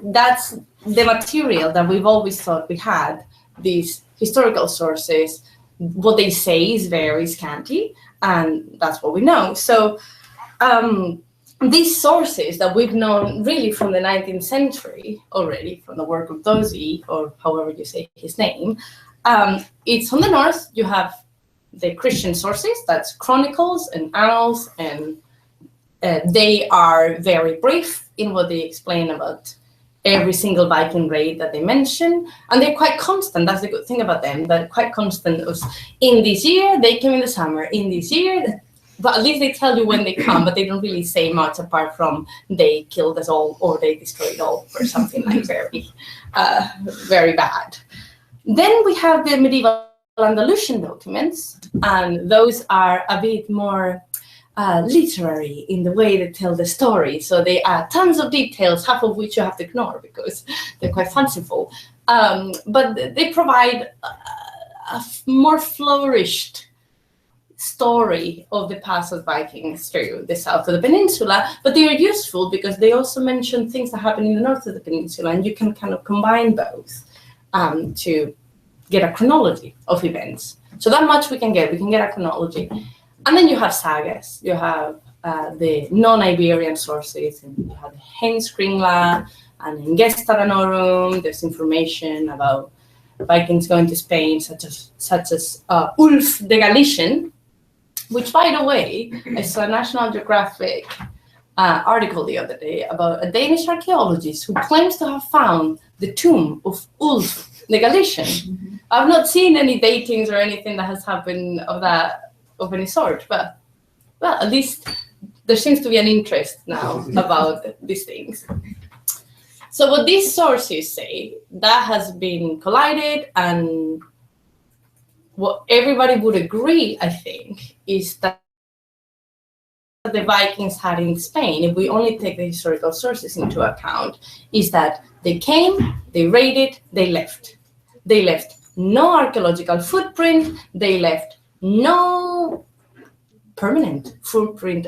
that's the material that we've always thought we had, these historical sources. What they say is very scanty, and that's what we know. So these sources that we've known really from the 19th century already, from the work of Dozy, or however you say his name, it's on the north. You have the Christian sources, that's chronicles and annals, and they are very brief in what they explain about every single Viking raid that they mention, and they're quite constant. That's the good thing about them. They're quite constant. In this year, they came in the summer. In this year, but at least they tell you when they come, but they don't really say much apart from they killed us all or they destroyed all or something like very bad. Then we have the medieval Andalusian documents, and those are a bit more literary in the way they tell the story. So they add tons of details, half of which you have to ignore because they're quite fanciful. But they provide a more flourished story of the past of Vikings through the south of the peninsula, but they are useful because they also mention things that happen in the north of the peninsula, and you can kind of combine both to get a chronology of events. So that much we can get a chronology. And then you have sagas, you have the non-Iberian sources, and you have the Heimskringla and in Gestaranorum, there's information about Vikings going to Spain, such as Ulf the Galician, which, by the way, I saw a National Geographic article the other day about a Danish archaeologist who claims to have found the tomb of Ulf the Galician. Mm-hmm. I've not seen any datings or anything that has happened of any sort, but well, at least there seems to be an interest now about these things. So what these sources say, that has been collided, and what everybody would agree, I think, is that the Vikings had in Spain, if we only take the historical sources into account, is that they came, they raided, they left. They left no archaeological footprint, they left no permanent footprint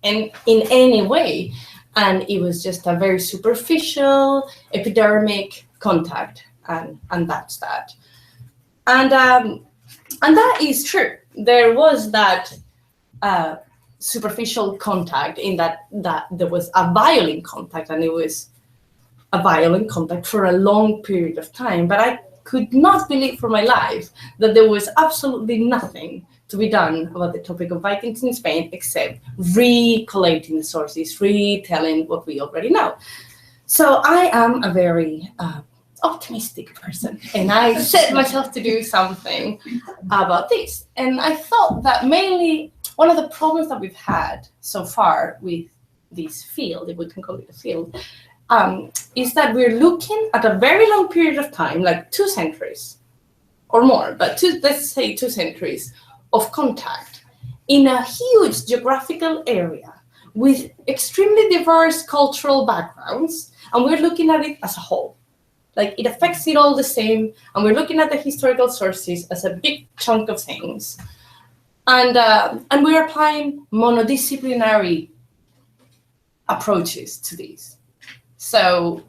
in any way. And it was just a very superficial, epidermic contact, and that's that. And that is true. There was that superficial contact in that there was a violent contact, and it was a violent contact for a long period of time. But I could not believe for my life that there was absolutely nothing to be done about the topic of Vikings in Spain except recollating the sources, retelling what we already know. So I am a very optimistic person, and I set myself to do something about this. And I thought that mainly one of the problems that we've had so far with this field, if we can call it a field, is that we're looking at a very long period of time, like 2 centuries or more, but let's say 2 centuries of contact in a huge geographical area with extremely diverse cultural backgrounds, and we're looking at it as a whole. Like, it affects it all the same, and we're looking at the historical sources as a big chunk of things. And we're applying monodisciplinary approaches to these. So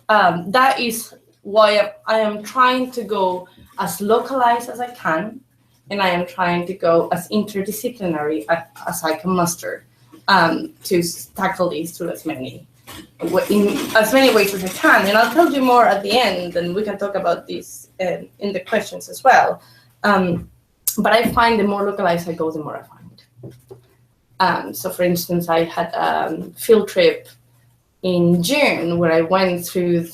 that is why I am trying to go as localized as I can, and I am trying to go as interdisciplinary as I can muster to tackle these through in as many ways as I can. And I'll tell you more at the end, and we can talk about this in the questions as well. But I find the more localized I go, the more I find. So for instance, I had a field trip in June where I went through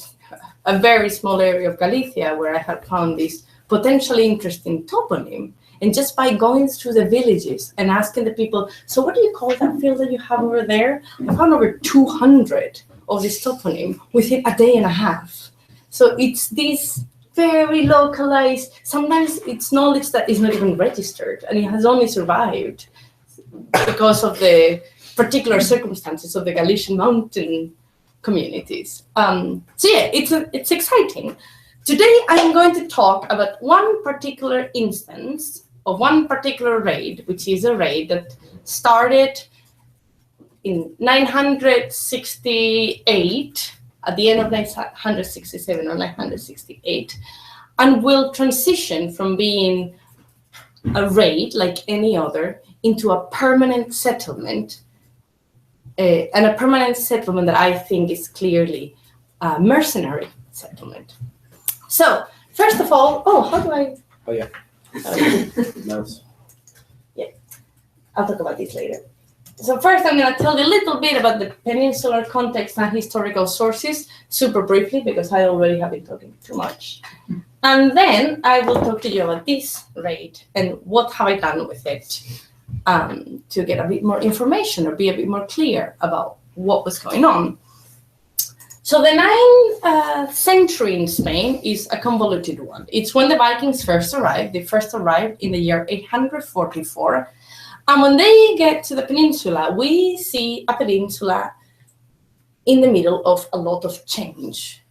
a very small area of Galicia where I had found this potentially interesting toponym. And just by going through the villages and asking the people, so what do you call that field that you have over there? I found over 200 of this toponym within a day and a half. So it's this very localized, sometimes it's knowledge that is not even registered, and it has only survived because of the particular circumstances of the Galician mountain communities. So yeah, it's exciting. Today I'm going to talk about one particular instance of one particular raid, which is a raid that started in 968 at the end of 967 or 968, and will transition from being a raid like any other into a permanent settlement, and a permanent settlement that I think is clearly a mercenary settlement. So first of all, how do I? Oh yeah. Mouse. Yeah, I'll talk about this later. So first, I'm going to tell you a little bit about the peninsular context and historical sources, super briefly, because I already have been talking too much. And then I will talk to you about this raid and what have I done with it, to get a bit more information or be a bit more clear about what was going on. So the 9th century in Spain is a convoluted one. It's when the Vikings first arrived. They first arrived in the year 844. And when they get to the peninsula, we see a peninsula in the middle of a lot of change.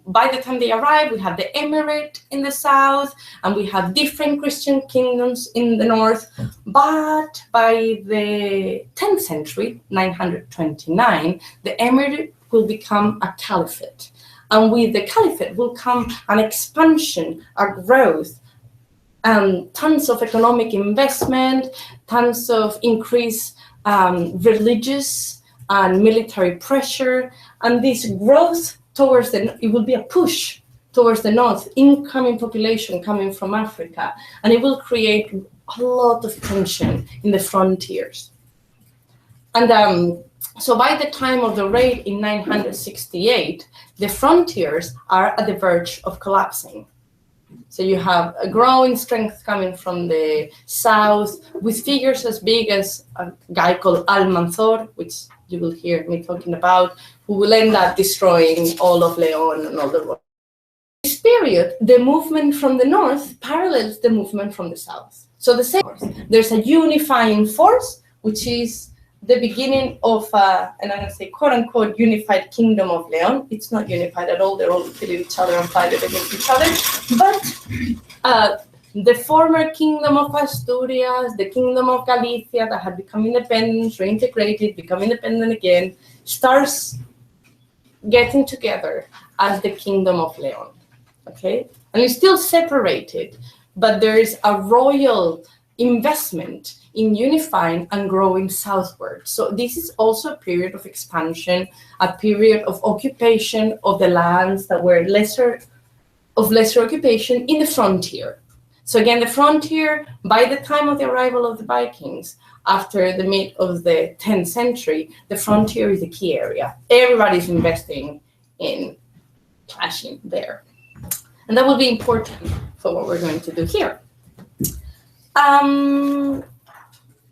By the time they arrive, we have the Emirate in the south, and we have different Christian kingdoms in the north. But by the 10th century, 929, the Emirate will become a caliphate. And with the caliphate will come an expansion, a growth, tons of economic investment, tons of increased religious and military pressure, and this growth towards it will be a push towards the north, incoming population coming from Africa, and it will create a lot of tension in the frontiers. And so by the time of the raid in 968, the frontiers are at the verge of collapsing. So you have a growing strength coming from the south, with figures as big as a guy called Almanzor, which you will hear me talking about, who will end up destroying all of Leon and all the roads. In this period, the movement from the north parallels the movement from the south. So the same, there's a unifying force, which is the beginning of, and I'm going to say, quote unquote, unified kingdom of Leon. It's not unified at all. They're all killing each other and fighting against each other. But the former kingdom of Asturias, the kingdom of Galicia that had become independent, reintegrated, become independent again, starts getting together as the kingdom of Leon. Okay? And it's still separated, but there is a royal investment in unifying and growing southward. So this is also a period of expansion, a period of occupation of the lands that were lesser occupation in the frontier. So again, the frontier, by the time of the arrival of the Vikings, after the mid of the 10th century, the frontier is the key area. Everybody's investing in clashing there. And that will be important for what we're going to do here.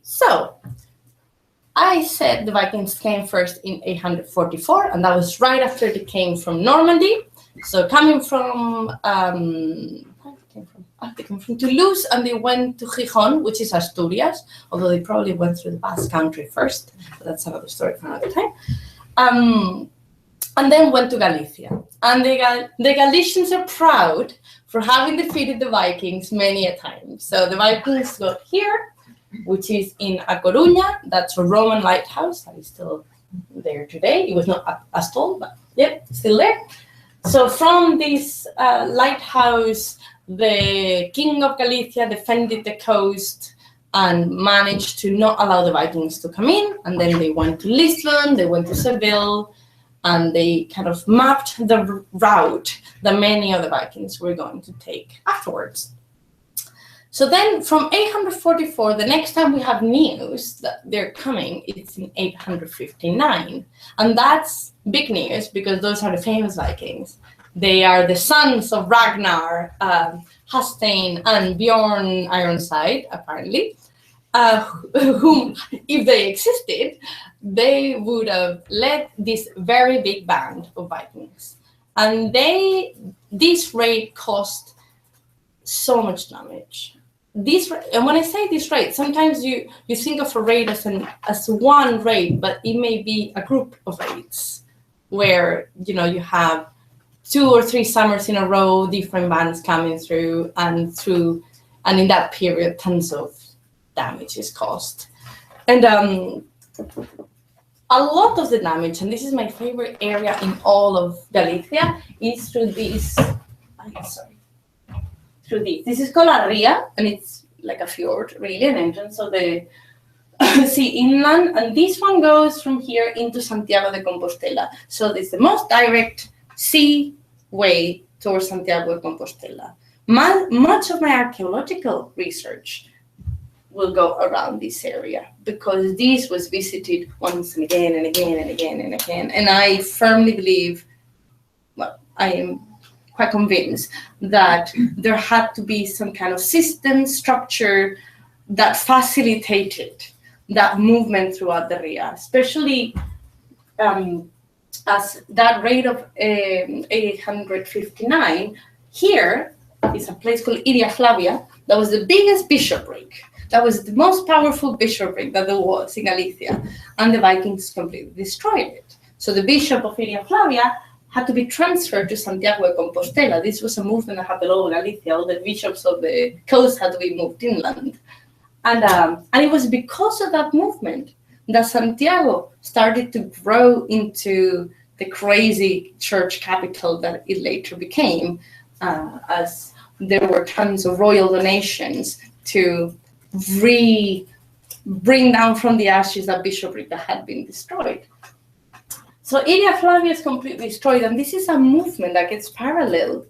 So I said the Vikings came first in 844, and that was right after they came from Normandy. So coming from, they came from Toulouse, and they went to Gijón, which is Asturias, although they probably went through the Basque Country first, but that's another story for another time. And then went to Galicia. And the Galicians are proud for having defeated the Vikings many a time. So the Vikings got here, which is in A Coruña. That's a Roman lighthouse that is still there today. It was not as tall, but yep, still there. So from this lighthouse, the king of Galicia defended the coast and managed to not allow the Vikings to come in. And then they went to Lisbon, they went to Seville, and they kind of mapped the route that many of the Vikings were going to take afterwards. So then from 844, the next time we have news that they're coming, it's in 859. And that's big news because those are the famous Vikings. They are the sons of Ragnar, Hastein, and Bjorn Ironside, apparently, whom, if they existed, they would have led this very big band of Vikings. And this raid caused so much damage. And when I say this raid, sometimes you think of a raid as one raid, but it may be a group of raids where you have 2 or 3 summers in a row, different bands coming through, and in that period, tons of damage is caused. And a lot of the damage, and this is my favorite area in all of Galicia, is through this. Through this. This is called a ria, and it's like a fjord, really, an entrance of the sea inland. And this one goes from here into Santiago de Compostela. So it's the most direct sea way towards Santiago de Compostela. Much of my archaeological research will go around this area because this was visited once and again and again and again and again. And I firmly believe, well, I am quite convinced that there had to be some kind of system, structure that facilitated that movement throughout the area, especially as that rate of 859. Here is a place called Iria Flavia that was the biggest bishopric. That was the most powerful bishopric that there was in Galicia, and the Vikings completely destroyed it. So the bishop of Iria Flavia had to be transferred to Santiago de Compostela. This was a movement that happened all over Galicia. All the bishops of the coast had to be moved inland. And it was because of that movement that Santiago started to grow into the crazy church capital that it later became, as there were tons of royal donations to bring down from the ashes that bishopric that had been destroyed. So Iria Flavia is completely destroyed, and this is a movement that gets paralleled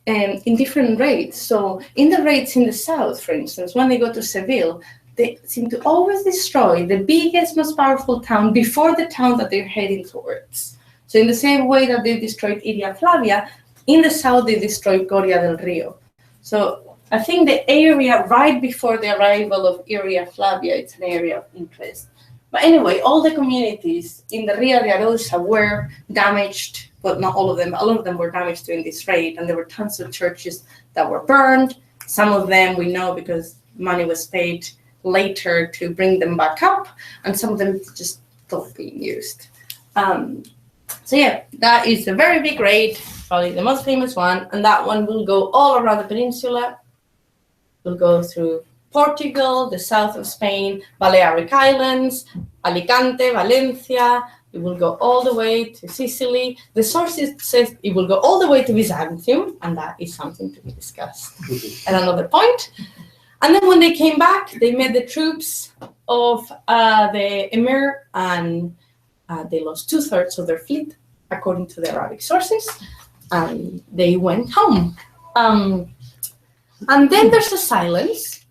in different rates. So in the rates in the south, for instance, when they go to Seville, they seem to always destroy the biggest, most powerful town before the town that they're heading towards. So in the same way that they destroyed Iria Flavia, in the south they destroyed Coria del Rio. So I think the area right before the arrival of Iria Flavia, it's an area of interest. But anyway, all the communities in the Ria de Arousa were damaged, well, not all of them, but a lot of them were damaged during this raid, and there were tons of churches that were burned. Some of them we know because money was paid later to bring them back up, and some of them just stopped being used. So yeah, that is a very big raid, probably the most famous one, and that one will go all around the peninsula. We'll go through Portugal, the south of Spain, Balearic Islands, Alicante, Valencia. It will go all the way to Sicily. The sources says it will go all the way to Byzantium, and that is something to be discussed at another point. And then when they came back, they met the troops of the Emir, and they lost 2/3 of their fleet, according to the Arabic sources, and they went home. And then there's a silence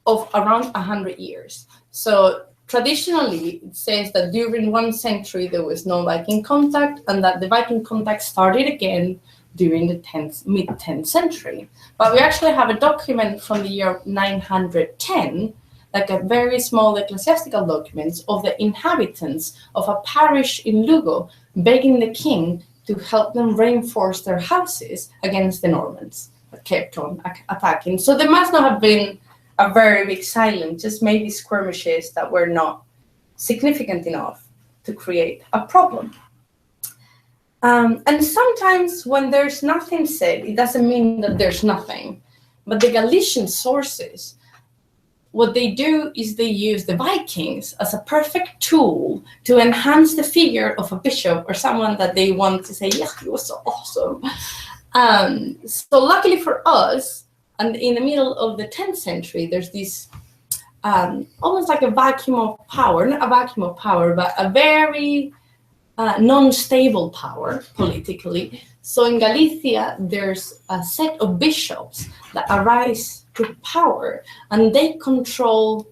of around 100 years. So traditionally, it says that during 1 century, there was no Viking contact, and that the Viking contact started again during the mid-10th century. But we actually have a document from the year 910, like a very small ecclesiastical document of the inhabitants of a parish in Lugo begging the king to help them reinforce their houses against the Normans that kept on attacking. So there must not have been a very big silence, just maybe skirmishes that were not significant enough to create a problem. And sometimes when there's nothing said, it doesn't mean that there's nothing. But the Galician sources, what they do is they use the Vikings as a perfect tool to enhance the figure of a bishop or someone that they want to say, yeah, he was so awesome. So luckily for us, and in the middle of the 10th century, there's this almost like a vacuum of power, not a vacuum of power, but a very non-stable power politically. So in Galicia, there's a set of bishops that arise to power, and they control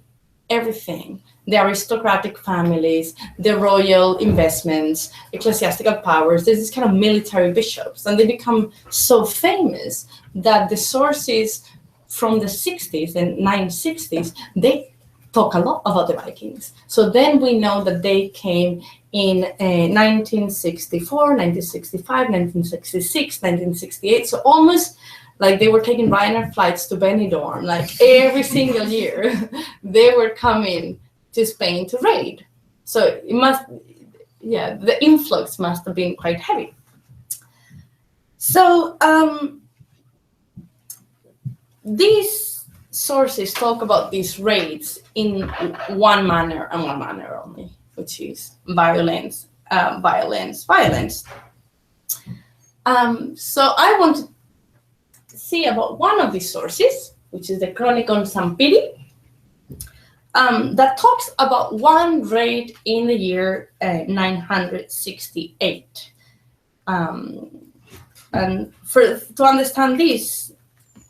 everything. The aristocratic families, the royal investments, ecclesiastical powers. There's this kind of military bishops, and they become so famous that the sources from the 60s and 960s, they talk a lot about the Vikings. So then we know that they came in 1964, 1965, 1966, 1968. So almost like they were taking Ryanair flights to Benidorm, like every single year, they were coming to Spain to raid. So it must, yeah, the influx must have been quite heavy. So these sources talk about these raids in one manner and one manner only, which is violence, violence, violence. So I want to see about one of these sources, which is the Chronicon Sampiri, that talks about one raid in the year 968. And to understand this,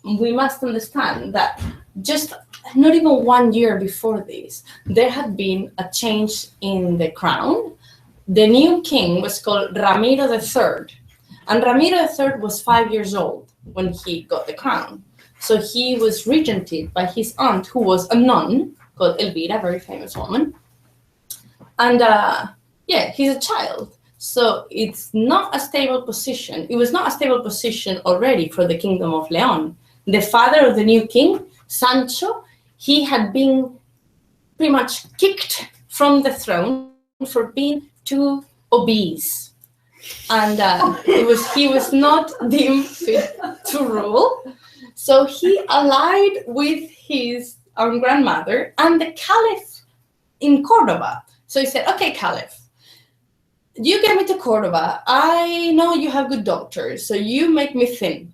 we must understand that just not even 1 year before this, there had been a change in the crown. The new king was called Ramiro III, and Ramiro III was 5 years old when he got the crown. So he was regented by his aunt, who was a nun called Elvira, a very famous woman. And he's a child. So it's not a stable position. It was not a stable position already for the Kingdom of Leon. The father of the new king, Sancho, he had been pretty much kicked from the throne for being too obese. And he was not deemed fit to rule. So he allied with his own grandmother and the Caliph in Cordoba. So he said, okay, Caliph, you get me to Cordoba. I know you have good doctors, so you make me thin.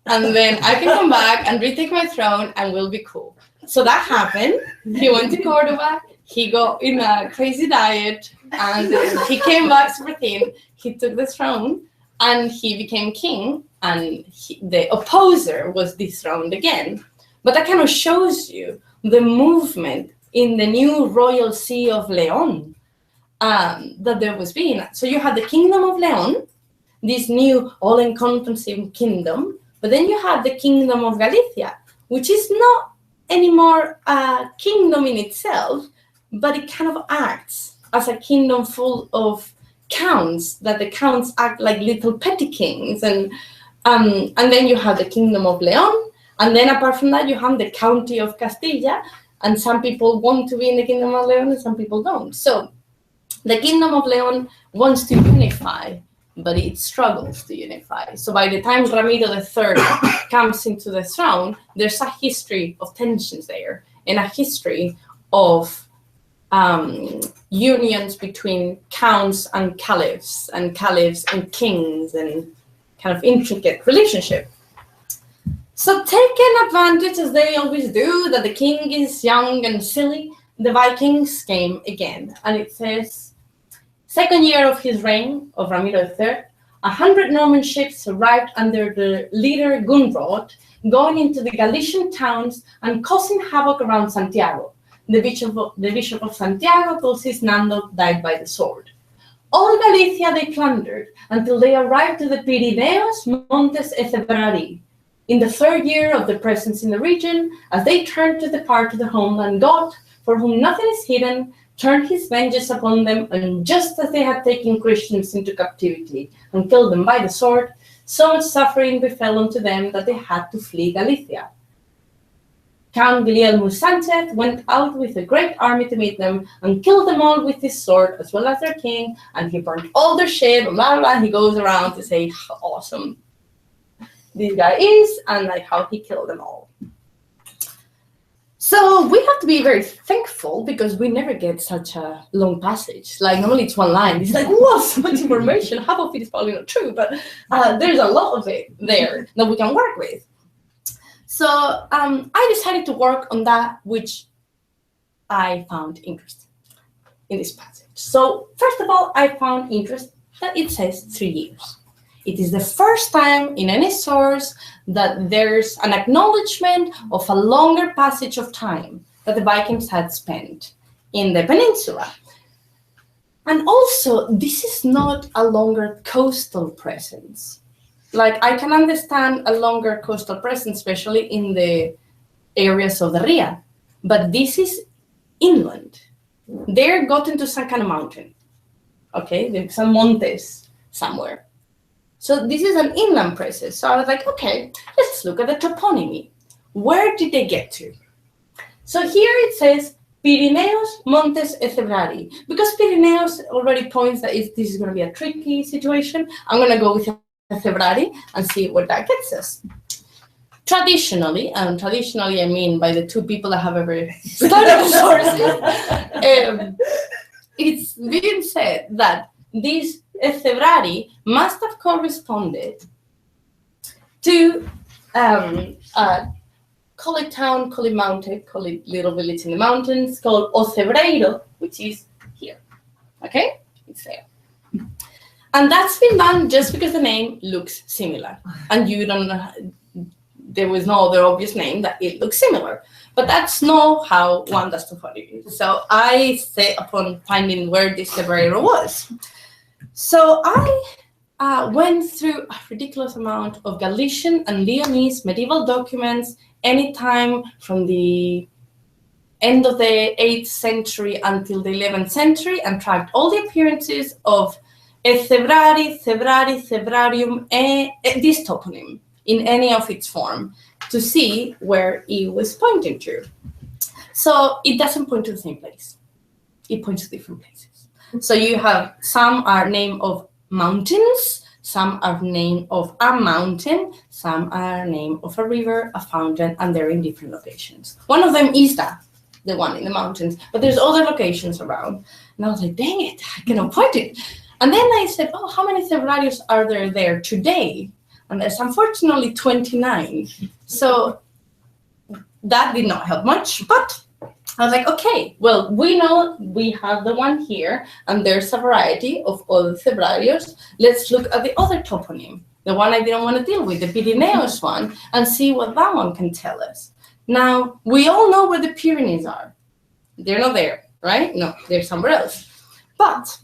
And then I can come back and retake my throne and we'll be cool. So that happened. He went to Cordoba. He got in a crazy diet and he came back super thin. He took the throne and he became king, and the opposer was dethroned again. But that kind of shows you the movement in the new royal see of Leon that there was being. So you had the Kingdom of Leon, this new all-encompassing kingdom, but then you have the Kingdom of Galicia, which is not anymore a kingdom in itself, but it kind of acts as a kingdom full of counts, that the counts act like little petty kings. And then you have the Kingdom of Leon, and then apart from that, you have the County of Castilla, and some people want to be in the Kingdom of Leon and some people don't. So the Kingdom of Leon wants to unify, but it struggles to unify. So by the time Ramiro III comes into the throne, there's a history of tensions there and a history of unions between counts and caliphs and kings, and kind of intricate relationship. So taking advantage, as they always do, that the king is young and silly, the Vikings came again. And it says, second year of his reign, of Ramiro III, 100 Norman ships arrived under the leader Gunrod, going into the Galician towns and causing havoc around Santiago. The Bishop of Santiago, called Cisnando, died by the sword. All Galicia they plundered until they arrived to the Pirineos, Montes Ecebrari. In the third year of their presence in the region, as they turned to depart to the homeland, God, for whom nothing is hidden, turned his vengeance upon them, and just as they had taken Christians into captivity and killed them by the sword, so much suffering befell unto them that they had to flee Galicia. Count Guillermo Sanchez went out with a great army to meet them and killed them all with his sword, as well as their king, and he burned all their shit, blah, blah, blah. He goes around to say how awesome this guy is and like how he killed them all. So we have to be very thankful because we never get such a long passage. Like normally it's one line. It's like, whoa, so much information. Half of it is probably not true, but there's a lot of it there that we can work with. So I decided to work on that which I found interesting in this passage. So first of all, I found interest that it says 3 years. It is the first time in any source that there's an acknowledgement of a longer passage of time that the Vikings had spent in the peninsula. And also, this is not a longer coastal presence. Like, I can understand a longer coastal presence, especially in the areas of the Ria, but this is inland. They're got into some kind of mountain, okay? There's some montes somewhere. So this is an inland presence. So I was like, okay, let's look at the toponymy. Where did they get to? So here it says Pirineos, Montes Ecebrari. Because Pirineos already points that this is going to be a tricky situation, I'm going to go with Ecebrari and see where that gets us. Traditionally, and traditionally I mean by the two people that have ever studied sources, it's been said that these Ecebrari must have corresponded to call it town, call it mountain, call it little village in the mountains, called Ocebreiro, which is here. Okay? It's there. And that's been done just because the name looks similar. And you don't know, there was no other obvious name that it looks similar. But that's not how one does topography. So I set upon finding where this Ocebreiro was. So I went through a ridiculous amount of Galician and Leonese medieval documents anytime from the end of the 8th century until the 11th century and tracked all the appearances of Ecebrari, Cebrari, Cebrarium, this toponym in any of its form to see where it was pointing to. So it doesn't point to the same place. It points to different places. So you have some are name of mountains, some are name of a mountain, some are name of a river, a fountain, and they're in different locations. One of them is the one in the mountains, but there's other locations around. And I was like, dang it, I cannot point it. And then I said, oh, how many Cebrarios are there today? And there's unfortunately 29. So that did not help much, but I was like, okay, well, we know we have the one here, and there's a variety of other Cebrarios. Let's look at the other toponym, the one I didn't want to deal with, the Pirineos one, and see what that one can tell us. Now, we all know where the Pyrenees are. They're not there, right? No, they're somewhere else. But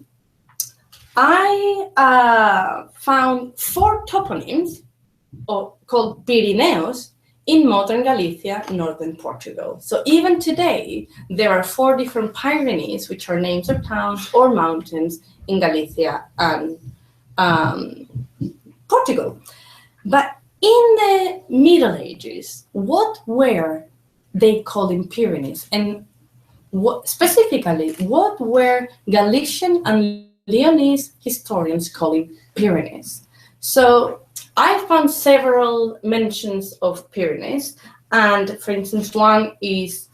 I found 4 toponyms called Pirineos in modern Galicia, northern Portugal. So even today, there are 4 different Pyrenees, which are names of towns or mountains in Galicia and Portugal. But in the Middle Ages, what were they calling Pyrenees? And specifically, what were Galician and Leonese historians calling Pyrenees? So I found several mentions of Pyrenees, and for instance, one is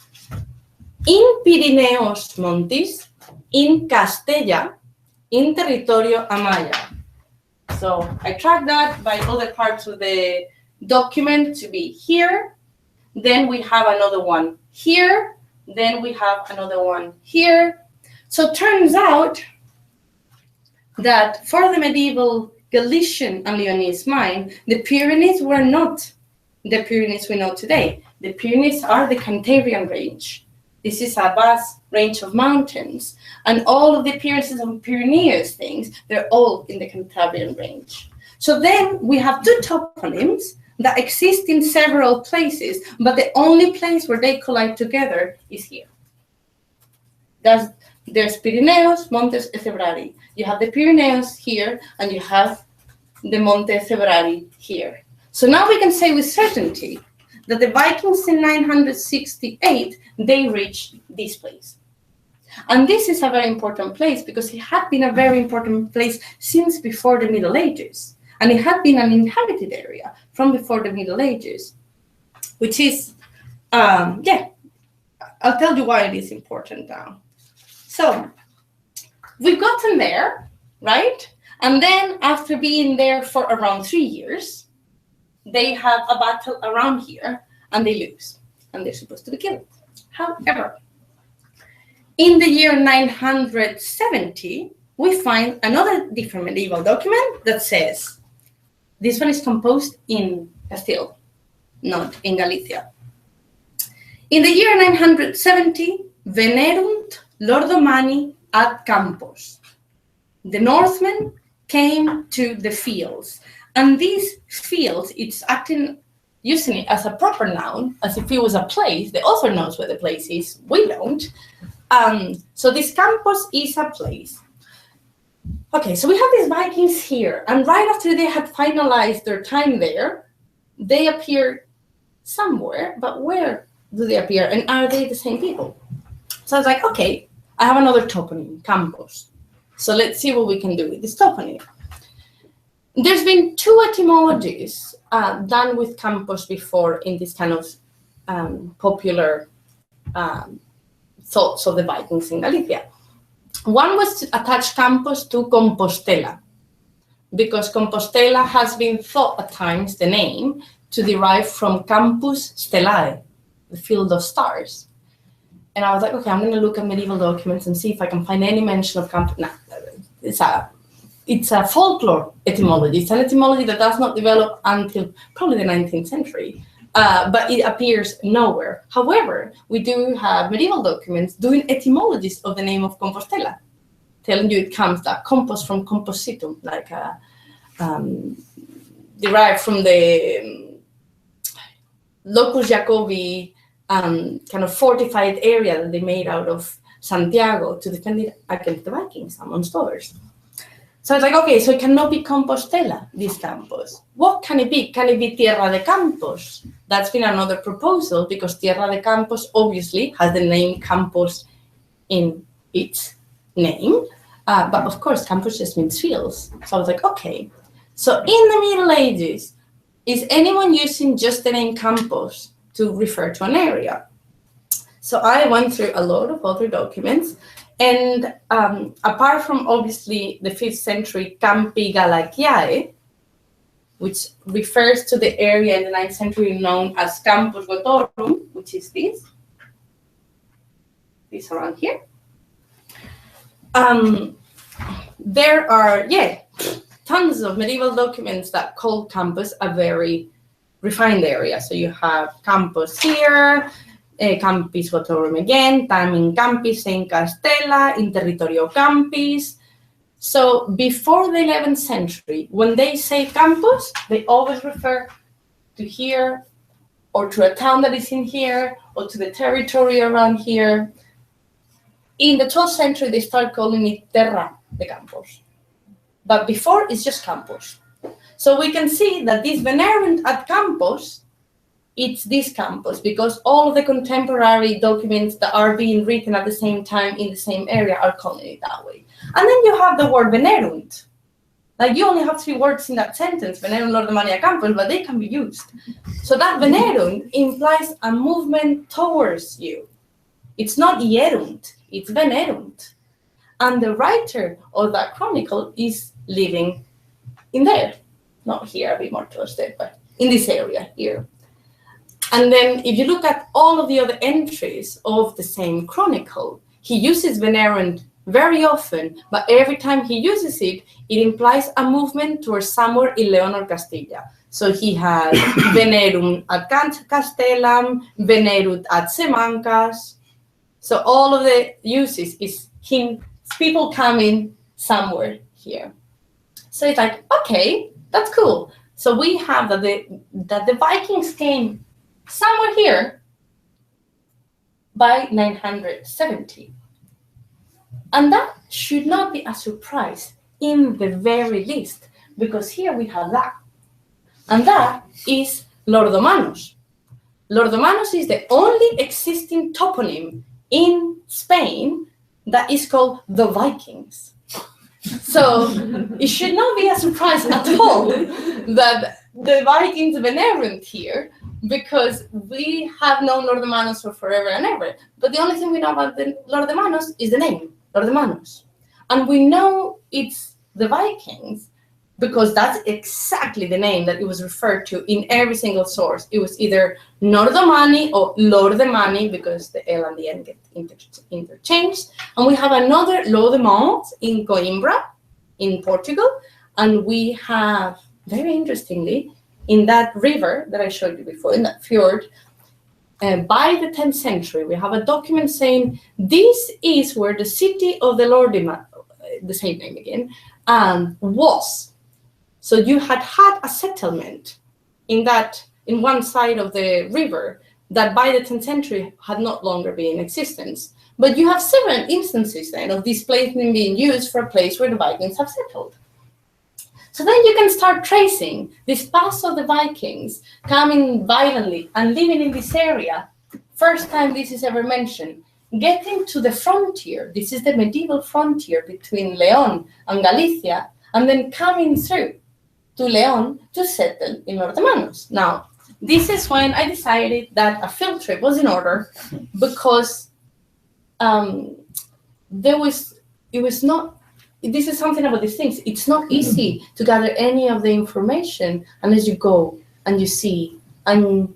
in Pirineos Montis, in Castella, in Territorio Amaya. So I tracked that by other parts of the document to be here. Then we have another one here. Then we have another one here. So it turns out that for the medieval Galician and Leonese mind, the Pyrenees were not the Pyrenees we know today. The Pyrenees are the Cantabrian range. This is a vast range of mountains, and all of the appearances of Pyrenees things, they're all in the Cantabrian range. So then we have 2 toponyms that exist in several places, but the only place where they collide together is here. There's Pirineos, Montes, Cebrari. You have the Pyrenees here, and you have the Monte Cebrari here. So now we can say with certainty that the Vikings in 968, they reached this place. And this is a very important place because it had been a very important place since before the Middle Ages. And it had been an inhabited area from before the Middle Ages, which is, I'll tell you why it is important now. So we've gotten there, right? And then after being there for around 3 years, they have a battle around here and they lose. And they're supposed to be killed. However, in the year 970, we find another different medieval document that says, this one is composed in Castile, not in Galicia. In the year 970, venerunt Lordomani ad campos. The Northmen came to the fields, and these fields, it's using it as a proper noun, as if it was a place. The author knows where the place is, we don't. So this campus is a place. Okay, so we have these Vikings here, and right after they had finalized their time there, they appear somewhere, but where do they appear, and are they the same people? So I was like, okay, I have another toponym, campus. So let's see what we can do with this toponym. There's been 2 etymologies done with campus before in this kind of popular thoughts of the Vikings in Galicia. One was to attach campus to Compostela, because Compostela has been thought at times, the name, to derive from Campus Stellae, the field of stars. And I was like, okay, I'm going to look at medieval documents and see if I can find any mention of campus. No, it's a folklore etymology. It's an etymology that does not develop until probably the 19th century, but it appears nowhere. However, we do have medieval documents doing etymologies of the name of Compostela, telling you it comes that compos from compositum, like derived from the locus Jacobi, kind of fortified area that they made out of Santiago to defend it against the Vikings, amongst others. So it's like, okay, so it cannot be Compostela, this campus. What can it be? Can it be Tierra de Campos? That's been another proposal, because Tierra de Campos obviously has the name campus in its name. But of course, campus just means fields. So I was like, okay. So in the Middle Ages, is anyone using just the name campus to refer to an area? So I went through a lot of other documents, and apart from obviously the 5th century Campi Galiciae, which refers to the area in the 9th century known as Campus Gotorum, which is this around here. There are, tons of medieval documents that call campus a very refined area. So you have campus here, campis Gotorum again, tamen campis en Castella, in territorio campis. So before the 11th century, when they say campus, they always refer to here, or to a town that is in here, or to the territory around here. In the 12th century, they start calling it terra de campos. But before, it's just campus. So we can see that this venerant at campus, it's this campus, because all of the contemporary documents that are being written at the same time in the same area are calling it that way. And then you have the word venerunt. Like, you only have 3 words in that sentence, venerunt lordemania campus, but they can be used. So that venerunt implies a movement towards you. It's not ierunt, it's venerunt. And the writer of that chronicle is living in there. Not here, a bit more towards there, but in this area here. And then if you look at all of the other entries of the same chronicle, he uses venerunt very often, but every time he uses it, it implies a movement towards somewhere in Leon or Castilla. So he has venerum ad Castellam, venerut ad Semancas. So all of the uses is him, people coming somewhere here. So it's like, okay, that's cool. So we have that the Vikings came somewhere here by 970. And that should not be a surprise in the very least, because here we have that. And that is Lordomanos. Lordomanos is the only existing toponym in Spain that is called the Vikings. So it should not be a surprise at all that the Vikings venerant here, because we have known Lordomanos for forever and ever. But the only thing we know about the Lordomanos is the name, Lordomanos. And we know it's the Vikings because that's exactly the name that it was referred to in every single source. It was either Nordomani or Lordemani, because the L and the N get interchanged. And we have another Lordemont in Coimbra, in Portugal. And we have, very interestingly, in that river that I showed you before, in that fjord, by the 10th century, we have a document saying this is where the city of the Lordema, the same name again, was. So you had a settlement in one side of the river that by the 10th century had not longer been in existence. But you have several instances then of this place being used for a place where the Vikings have settled. So then you can start tracing this past of the Vikings coming violently and living in this area. First time this is ever mentioned. Getting to the frontier, this is the medieval frontier between Leon and Galicia, and then coming through to Leon to settle in Lordomanos. Now, this is when I decided that a field trip was in order, because there was it was not, this is something about these things. It's not easy to gather any of the information unless you go and you see, and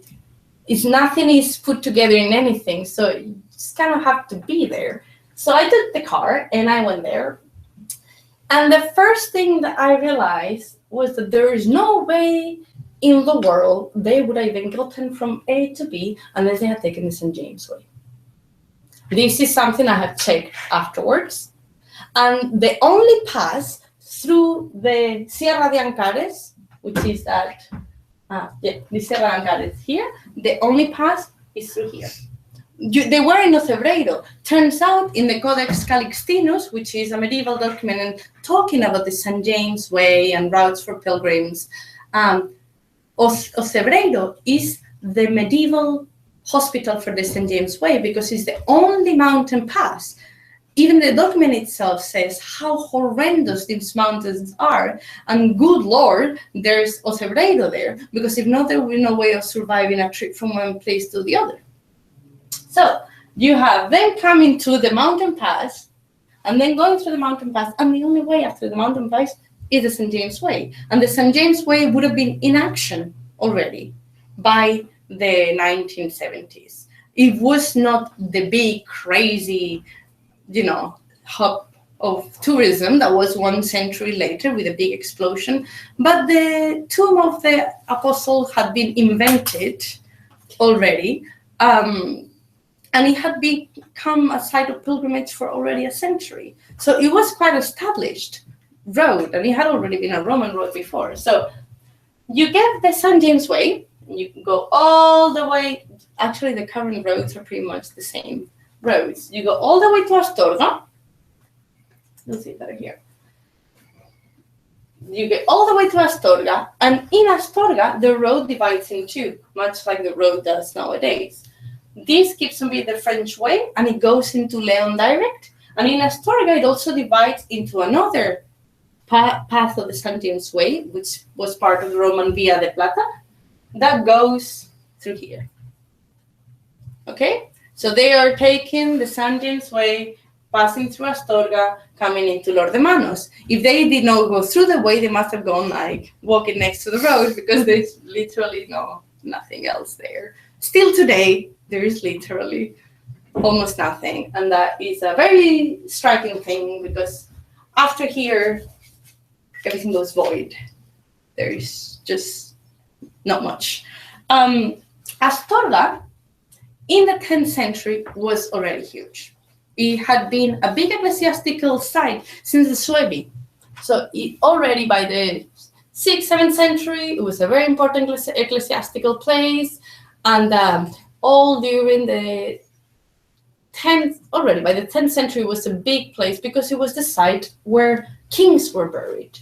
it's nothing is put together in anything. So you just kind of have to be there. So I took the car and I went there. And the first thing that I realized was that there is no way in the world they would have even gotten from A to B unless they had taken the St. James Way. This is something I have checked afterwards. And the only pass through the Sierra de Ancares, which is that, the Sierra de Ancares here, the only pass is through here. They were in Ocebreiro. Turns out in the Codex Calixtinus, which is a medieval document and talking about the St. James Way and routes for pilgrims, Ocebreiro is the medieval hospital for the St. James Way because it's the only mountain pass. Even the document itself says how horrendous these mountains are, and good Lord, there's Ocebreiro there, because if not, there will be no way of surviving a trip from one place to the other. So you have them coming to the mountain pass, and then going through the mountain pass, and the only way after the mountain pass is the St. James Way. And the St. James Way would have been in action already by the 1970s. It was not the big, crazy, hub of tourism that was 1 century later with a big explosion. But the tomb of the apostle had been invented already. And it had become a site of pilgrimage for already a century. So it was quite established road, and it had already been a Roman road before. So you get the St. James Way, and you can go all the way. Actually, the current roads are pretty much the same roads. You go all the way to Astorga. You'll see that here. You get all the way to Astorga, and in Astorga, the road divides in two, much like the road does nowadays. This keeps on being the French way, and it goes into Leon direct. And in Astorga, it also divides into another path of the St. James Way, which was part of the Roman Via de Plata, that goes through here. Okay? So they are taking the St. James Way, passing through Astorga, coming into Lordemanos. If they did not go through the way, they must have gone like walking next to the road, because there's literally nothing else there. Still today, there is literally almost nothing. And that is a very striking thing, because after here, everything goes void. There is just not much. Astorga, in the 10th century, was already huge. It had been a big ecclesiastical site since the Suebi. So it already by the 6th, 7th century, it was a very important ecclesiastical place. And all during the 10th, already by the 10th century, was a big place because it was the site where kings were buried.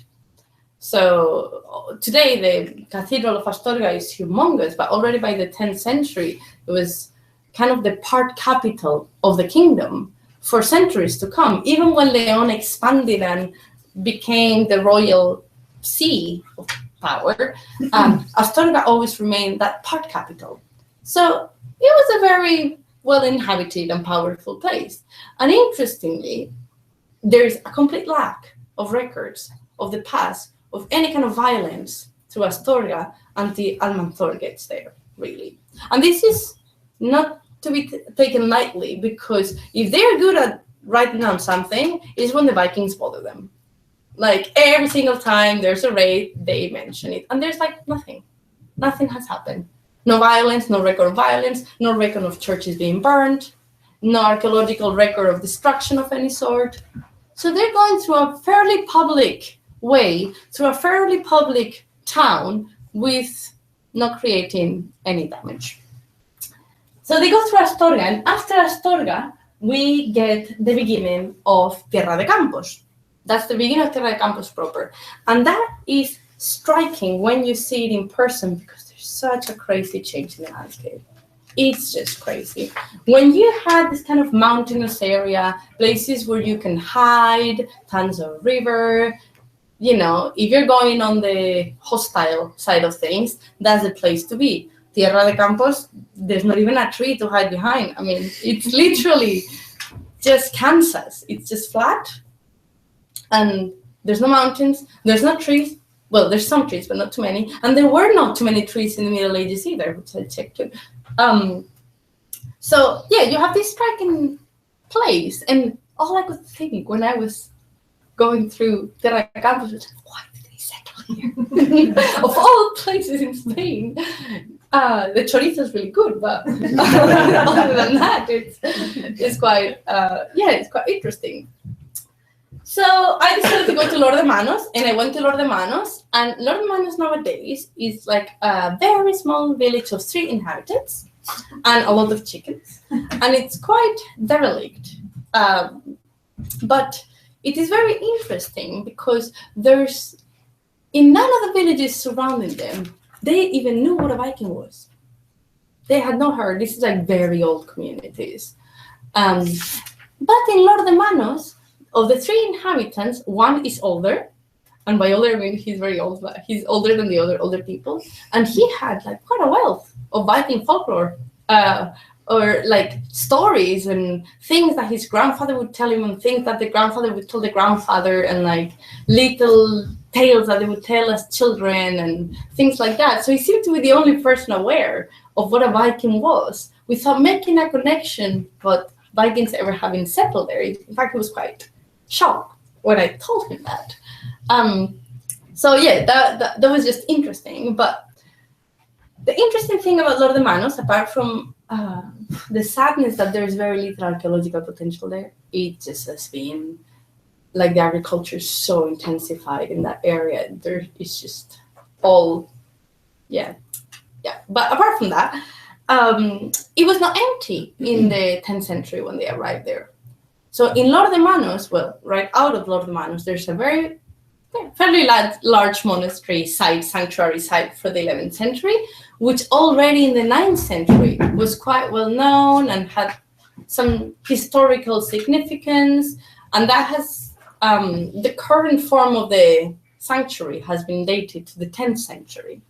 So today, the Cathedral of Astorga is humongous, but already by the 10th century, it was kind of the part capital of the kingdom for centuries to come. Even when Leon expanded and became the royal see of power, Astorga always remained that part capital. So it was a very well-inhabited and powerful place. And interestingly, there is a complete lack of records of the past of any kind of violence through Astorga until Almanzor gets there, really. And this is not to be taken lightly, because if they're good at writing down something, is when the Vikings bother them. Like every single time there's a raid, they mention it. And there's like nothing. Nothing has happened. No violence, no record of violence, no record of churches being burned, no archaeological record of destruction of any sort. So they're going through a fairly public way, through a fairly public town, with not creating any damage. So they go through Astorga, and after Astorga, we get the beginning of Tierra de Campos. That's the beginning of Tierra de Campos proper. And that is striking when you see it in person, because there's such a crazy change in the landscape. It's just crazy. When you had this kind of mountainous area, places where you can hide, tons of river, if you're going on the hostile side of things, that's the place to be. Tierra de Campos, there's not even a tree to hide behind. I mean, it's literally just Kansas. It's just flat, And there's no mountains, there's no trees. Well, there's some trees, but not too many. And there were not too many trees in the Middle Ages either, which I checked too. So yeah, you have this striking place, and all I could think when I was going through Terra Campus was, why did they settle here? Of all places in Spain, the chorizo is really good, but other than that, it's quite it's quite interesting. So I decided to go to Lord de Manos, and I went to Lord de Manos, and Lord de Manos nowadays is like a very small village of 3 inhabitants and a lot of chickens, and it's quite derelict. But it is very interesting because there's, in none of the villages surrounding them, they even knew what a Viking was. They had not heard. This is like very old communities. But in Lord de Manos, of the 3 inhabitants, 1 is older, and by older I mean he's very old, but he's older than the older people, and he had like quite a wealth of Viking folklore, or like stories and things that his grandfather would tell him, and things that the grandfather would tell the grandfather, and like little tales that they would tell as children and things like that. So he seemed to be the only person aware of what a Viking was without making a connection, but Vikings ever having settled there. In fact, he was quite shocked when I told him that. So yeah, that was just interesting. But the interesting thing about Lord de Manos, apart from the sadness that there's very little archaeological potential there, it just has been like the agriculture is so intensified in that area. There is just all, yeah. But apart from that, it was not empty in the 10th century when they arrived there. So in Lord de Manos, well, right out of Lord de Manos, there's a fairly large monastery site, sanctuary site for the 11th century, which already in the 9th century was quite well known and had some historical significance. And that has, the current form of the sanctuary has been dated to the 10th century.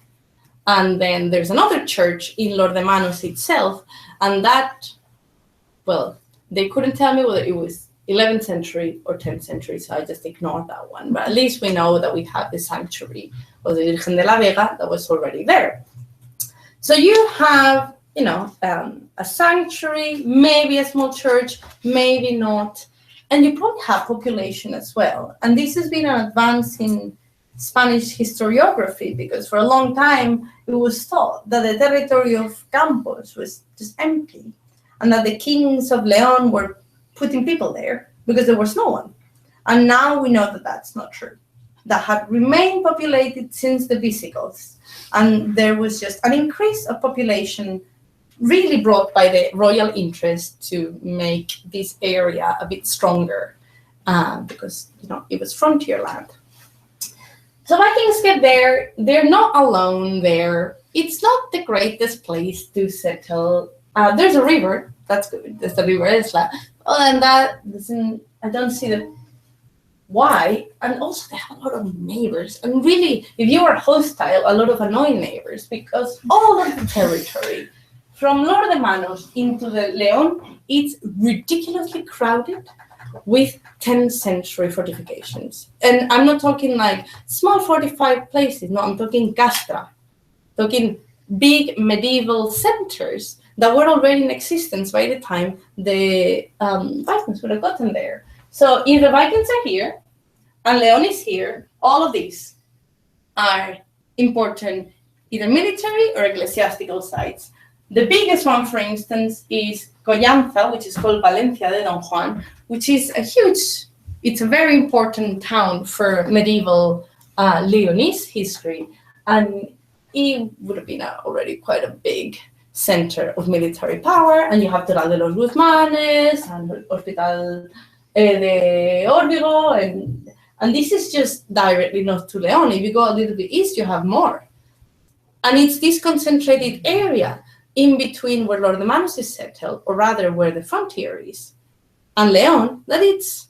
And then there's another church in Lord de Manos itself, and that, well, they couldn't tell me whether it was 11th century or 10th century, so I just ignored that one. But at least we know that we have the sanctuary of the Virgen de la Vega that was already there. So you have, a sanctuary, maybe a small church, maybe not, and you probably have population as well. And this has been an advance in Spanish historiography, because for a long time it was thought that the territory of Campos was just empty, and that the kings of Leon were putting people there because there was no one. And now we know that that's not true. That had remained populated since the Visigoths, and there was just an increase of population really brought by the royal interest to make this area a bit stronger, because it was frontier land. So Vikings get there, they're not alone there. It's not the greatest place to settle. There's a river, that's good. There's the river Esla. And that I don't see why. And also they have a lot of neighbors. And really, if you are hostile, a lot of annoying neighbors, because all of the territory from Lord de Manos into the Leon, it's ridiculously crowded with 10th century fortifications. And I'm not talking like small fortified places. No, I'm talking castra, talking big medieval centers that were already in existence by the time the Vikings would have gotten there. So if the Vikings are here and Leon is here, all of these are important either military or ecclesiastical sites. The biggest one, for instance, is Collanza, which is called Valencia de Don Juan, which is it's a very important town for medieval Leonese history. And it would have been already quite a big center of military power. And you have Toral de los Guzmanes and Hospital de Órbigo. And this is just directly north to Leon. If you go a little bit east, you have more. And it's this concentrated area in between where Lord de Manos is settled, or rather where the frontier is, and Leon, that it's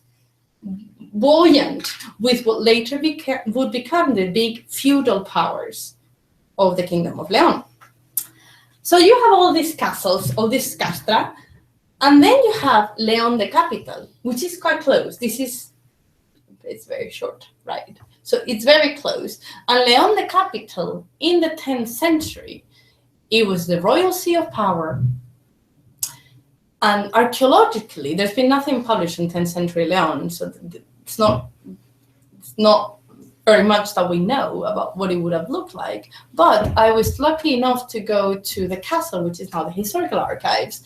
buoyant with what later would become the big feudal powers of the Kingdom of Leon. So you have all these castles, all this castra, and then you have Leon the capital, which is quite close. This is It's very short ride. So it's very close. And León, the capital, in the 10th century, it was the royal seat of power. And archaeologically, there's been nothing published in 10th century León, so it's not very much that we know about what it would have looked like. But I was lucky enough to go to the castle, which is now the historical archives,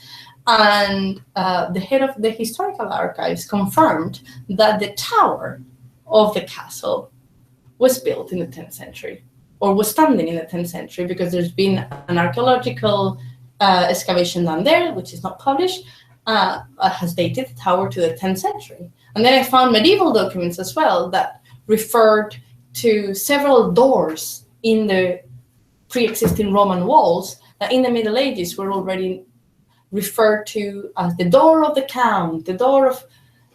and the head of the historical archives confirmed that the tower of the castle was built in the 10th century, or was standing in the 10th century, because there's been an archaeological excavation done there, which is not published, has dated the tower to the 10th century. And then I found medieval documents as well that referred to several doors in the pre-existing Roman walls that in the Middle Ages were already referred to as the door of the count, the door of,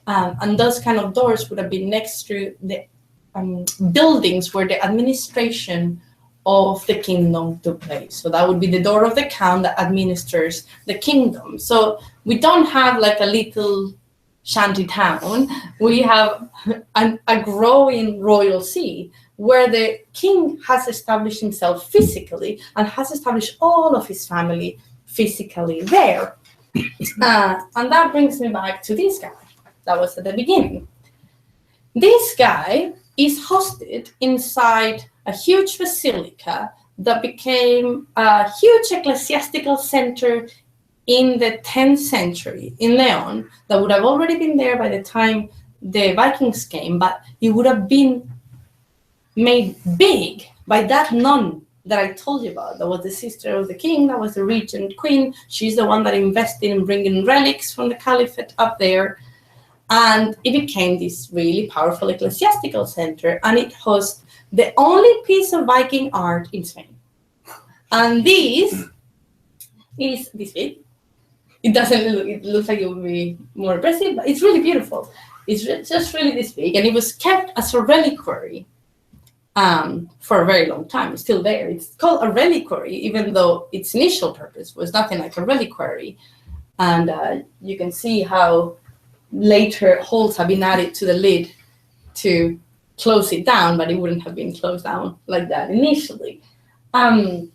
and those kind of doors would have been next to the buildings where the administration of the kingdom took place. So that would be the door of the count that administers the kingdom. So we don't have like a little shanty town. We have a growing royal see where the king has established himself physically and has established all of his family physically there. And that brings me back to this guy that was at the beginning. This guy is hosted inside a huge basilica that became a huge ecclesiastical center in the 10th century in León, that would have already been there by the time the Vikings came, but it would have been made big by that nun that I told you about. That was the sister of the king, that was the regent queen. She's the one that invested in bringing relics from the caliphate up there. And it became this really powerful ecclesiastical center, and it hosts the only piece of Viking art in Spain. And this is this big. It doesn't look, it looks like it would be more impressive, but it's really beautiful. It's just really this big, and it was kept as a reliquary for a very long time. It's still there. It's called a reliquary, even though its initial purpose was nothing like a reliquary. And you can see how later holes have been added to the lid to close it down, but it wouldn't have been closed down like that initially. And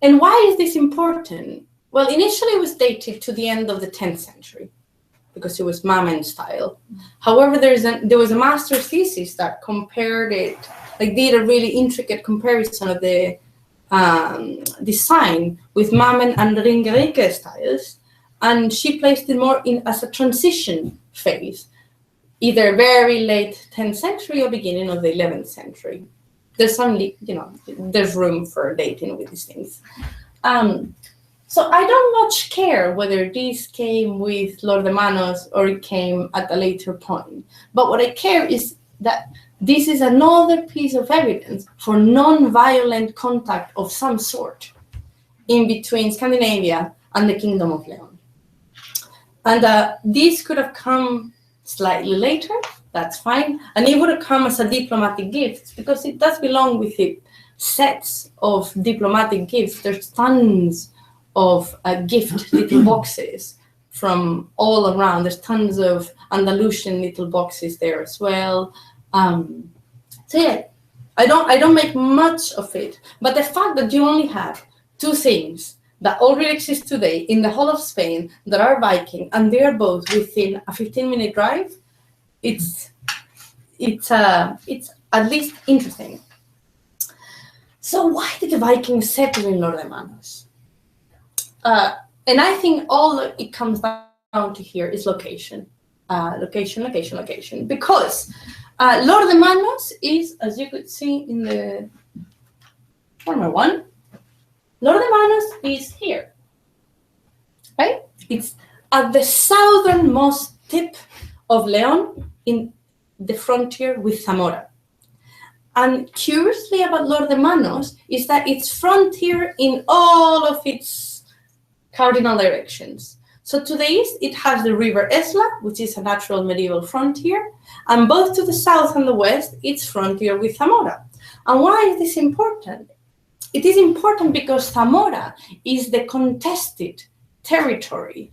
why is this important? Well, initially it was dated to the end of the 10th century because it was Mamen style. However, there was a master's thesis that compared it, like did a really intricate comparison of the design with Mamen and Ringerike styles, and she placed it more in as a transition phase, either very late 10th century or beginning of the 11th century. There's only, there's room for dating with these things. So I don't much care whether this came with Lord de Manos or it came at a later point. But what I care is that this is another piece of evidence for non-violent contact of some sort in between Scandinavia and the Kingdom of León. And this could have come slightly later, that's fine. And it would have come as a diplomatic gift because it does belong with it sets of diplomatic gifts. There's tons of gift little boxes from all around. There's tons of Andalusian little boxes there as well. So yeah, I don't make much of it, but the fact that you only have two things that already exist today in the whole of Spain that are Viking, and they are both within a 15-minute drive, it's at least interesting. So why did the Vikings settle in Lord de Manos? And I think all it comes down to here is location. Location. Because Lord de Manos is, as you could see in the former one, Lord de Manos is here, right? It's at the southernmost tip of León in the frontier with Zamora. And curiously about Lord de Manos is that it's frontier in all of its cardinal directions. So to the east, it has the river Esla, which is a natural medieval frontier, and both to the south and the west, it's frontier with Zamora. And why is this important? It is important because Zamora is the contested territory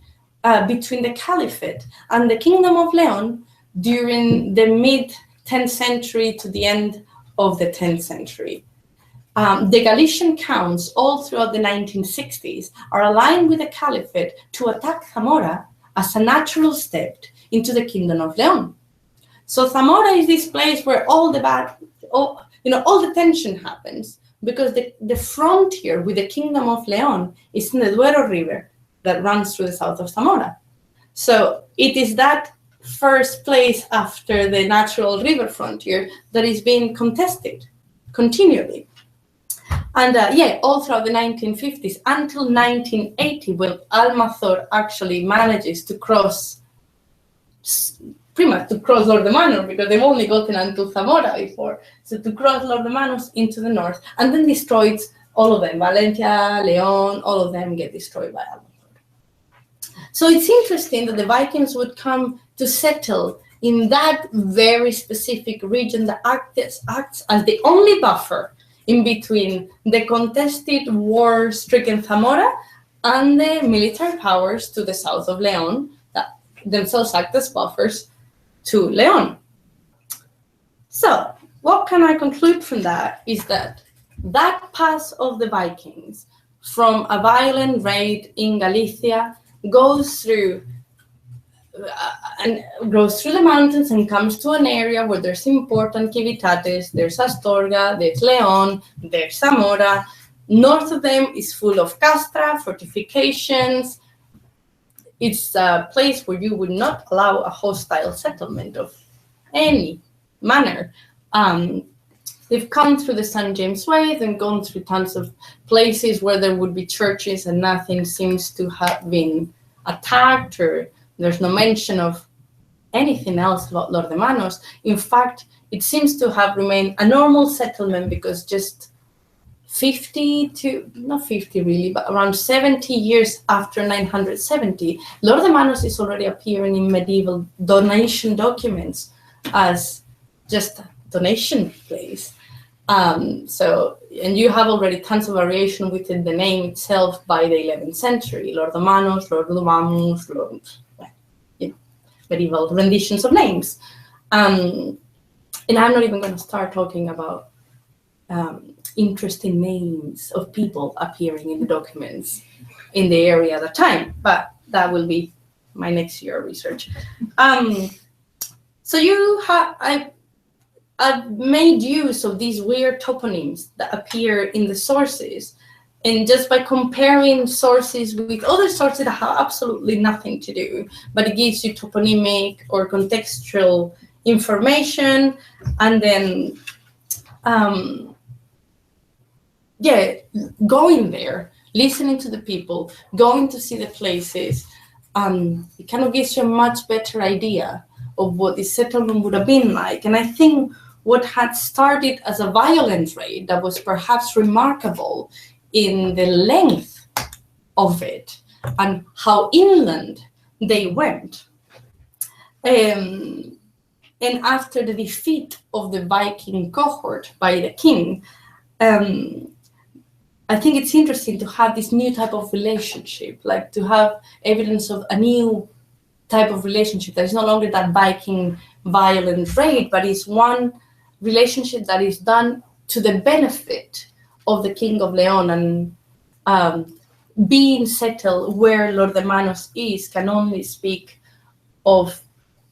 between the Caliphate and the Kingdom of León during the mid 10th century to the end of the 10th century. The Galician counts all throughout the 1960s are aligned with the Caliphate to attack Zamora as a natural step into the Kingdom of Leon. So Zamora is this place where all the tension happens, because the frontier with the Kingdom of Leon is in the Duero River that runs through the south of Zamora. So it is that first place after the natural river frontier that is being contested continually. And all throughout the 1950s until 1980, when Almanzor actually manages to cross, pretty much to cross Los Hermanos, because they've only gotten until Zamora before. So to cross Los Hermanos into the north, and then destroys all of them. Valencia, Leon, all of them get destroyed by Almanzor. So it's interesting that the Vikings would come to settle in that very specific region that acts as the only buffer in between the contested war-stricken Zamora and the military powers to the south of Leon that themselves act as buffers to Leon. So what can I conclude from that is that path of the Vikings from a violent raid in Galicia goes through the mountains and comes to an area where there's important civitates, there's Astorga, there's Leon, there's Zamora. North of them is full of castra, fortifications. It's a place where you would not allow a hostile settlement of any manner. They've come through the St. James Way and gone through tons of places where there would be churches and nothing seems to have been attacked, or there's no mention of anything else about Los Hermanos. In fact, it seems to have remained a normal settlement, because just around 70 years after 970, Los Hermanos is already appearing in medieval donation documents as just a donation place. And you have already tons of variation within the name itself by the 11th century. Los Hermanos, Los Lumamus, medieval renditions of names. And I'm not even going to start talking about interesting names of people appearing in the documents in the area at the time, but that will be my next year of research. So I've made use of these weird toponyms that appear in the sources, and just by comparing sources with other sources that have absolutely nothing to do, but it gives you toponymic or contextual information, and then going there, listening to the people, going to see the places, it kind of gives you a much better idea of what the settlement would have been like. And I think what had started as a violent raid that was perhaps remarkable in the length of it and how inland they went. And after the defeat of the Viking cohort by the king, I think it's interesting to have this new type of relationship, like to have evidence of a new type of relationship that is no longer that Viking violent raid, but is one relationship that is done to the benefit of the King of Leon, and being settled where Los Hermanos is can only speak of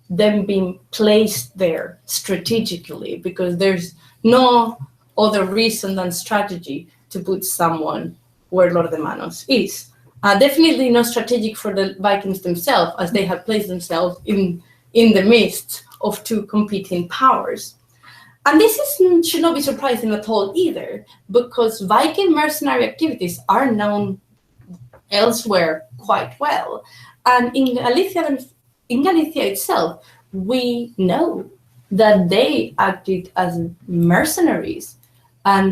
them being placed there strategically, because there's no other reason than strategy to put someone where Los Hermanos is. Definitely not strategic for the Vikings themselves, as they have placed themselves in the midst of two competing powers. And this should not be surprising at all either, because Viking mercenary activities are known elsewhere quite well. And in Galicia itself, we know that they acted as mercenaries. And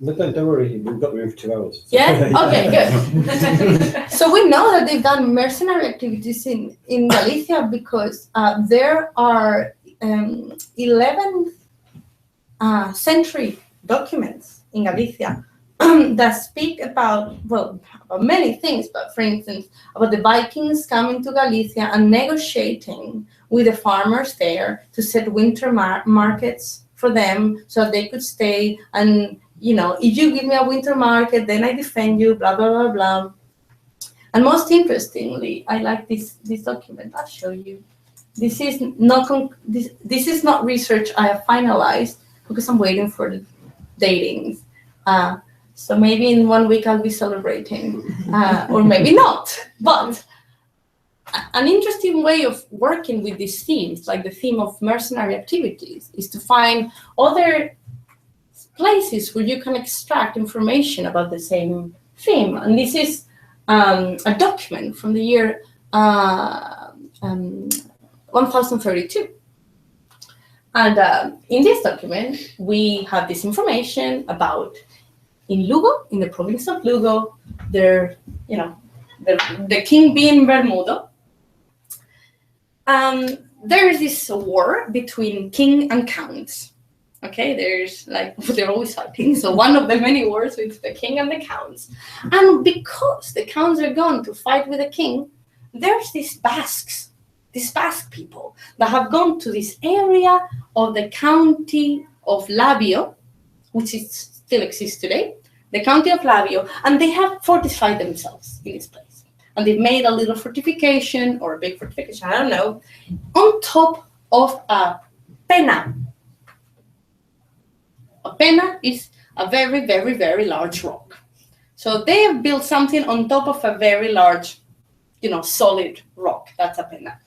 No, don't worry, we've got room for 2 hours. Yeah? Okay, good. So we know that they've done mercenary activities in Galicia, because there are 11th century documents in Galicia that speak about, well, about many things, but for instance, about the Vikings coming to Galicia and negotiating with the farmers there to set winter markets for them so they could stay. And, you know, if you give me a winter market, then I defend you, blah, blah, blah, blah. And most interestingly, I like this document. I'll show you. This is not research I have finalized because I'm waiting for the datings. So maybe in 1 week I'll be celebrating, or maybe not. But an interesting way of working with these themes, like the theme of mercenary activities, is to find other places where you can extract information about the same theme. And this is a document from the year 1032. And in this document, we have this information about in Lugo, in the province of Lugo, the king being Bermudo. There is this war between king and counts. Okay, they're always fighting. So one of the many wars with the king and the counts. And because the counts are gone to fight with the king, there's these Basque people that have gone to this area of the county of Labio, which still exists today, the county of Labio, and they have fortified themselves in this place. And they've made a little fortification, or a big fortification, I don't know, on top of a pena. A pena is a very, very, very large rock. So they have built something on top of a very large, solid rock. That's a pena.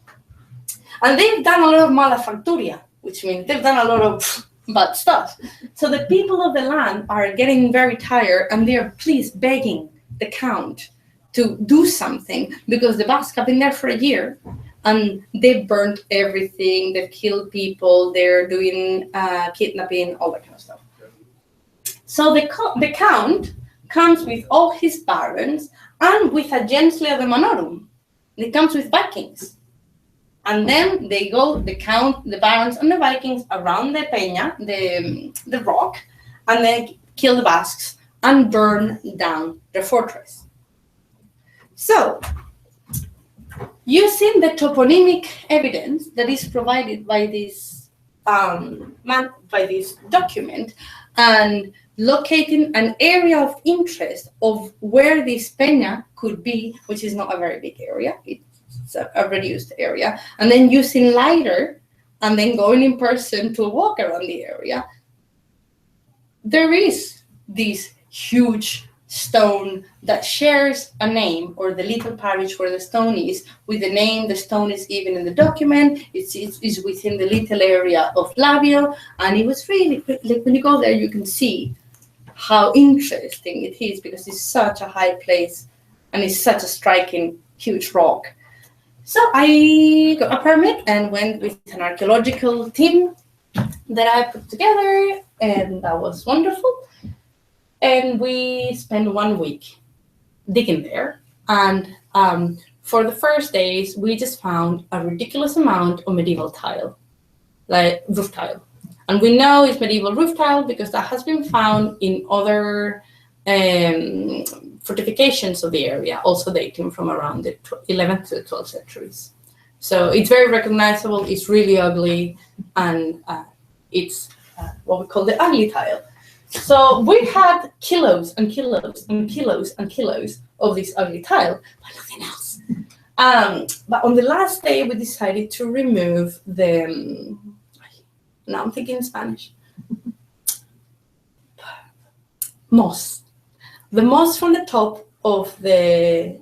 And they've done a lot of malafacturia, which means they've done a lot of bad stuff. So the people of the land are getting very tired, and they're begging the count to do something, because the Basques have been there for a year and they've burned everything, they've killed people, they're doing kidnapping, all that kind of stuff. So the count comes with all his barons and with a gentilia de manorum. It comes with Vikings. And then they go, the count, the barons and the Vikings around the peña, the rock, and then kill the Basques and burn down the fortress. So, using the toponymic evidence that is provided by this document, and locating an area of interest of where this peña could be, which is not a very big area, it's a reduced area, and then using LiDAR, and then going in person to walk around the area, there is this huge stone that shares a name, or the little parish where the stone is, with the name. The stone is given in the document. It's within the little area of Labio, and it was really, like, when you go there, you can see how interesting it is, because it's such a high place and it's such a striking, huge rock. So I got a permit and went with an archaeological team that I put together, and that was wonderful. And we spent 1 week digging there. And for the first days, we just found a ridiculous amount of medieval tile, like roof tile. And we know it's medieval roof tile because that has been found in other fortifications of the area, also dating from around the 11th to the 12th centuries. So it's very recognizable, it's really ugly, and it's what we call the ugly tile. So we had kilos and kilos and kilos and kilos of this ugly tile, but nothing else. But on the last day, we decided to remove the, now I'm thinking in Spanish, moss. The moss from the top of the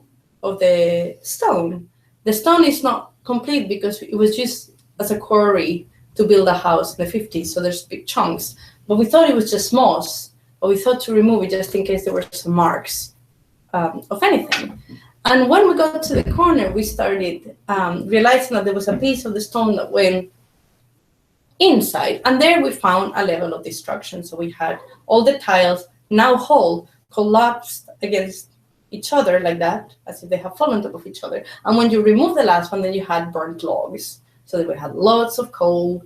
stone. The stone is not complete because it was just as a quarry to build a house in the 50s, so there's big chunks. But we thought it was just moss, but we thought to remove it just in case there were some marks of anything. And when we got to the corner, we started realizing that there was a piece of the stone that went inside, and there we found a level of destruction. So we had all the tiles, now whole, collapsed against each other like that, as if they have fallen on top of each other. And when you remove the last one, then you had burnt logs. So that we had lots of coal,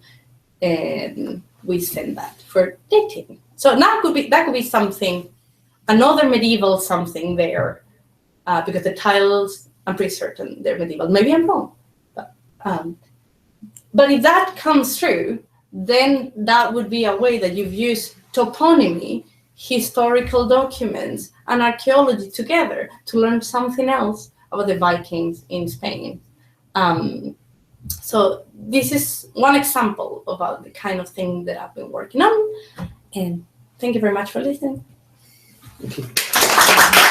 and we sent that for dating. So now that could be something another medieval something there, because the titles, I'm pretty certain they're medieval. Maybe I'm wrong. But if that comes true, then that would be a way that you've used toponymy, historical documents, and archaeology together to learn something else about the Vikings in Spain. So this is one example about the kind of thing that I've been working on. And thank you very much for listening. Thank you.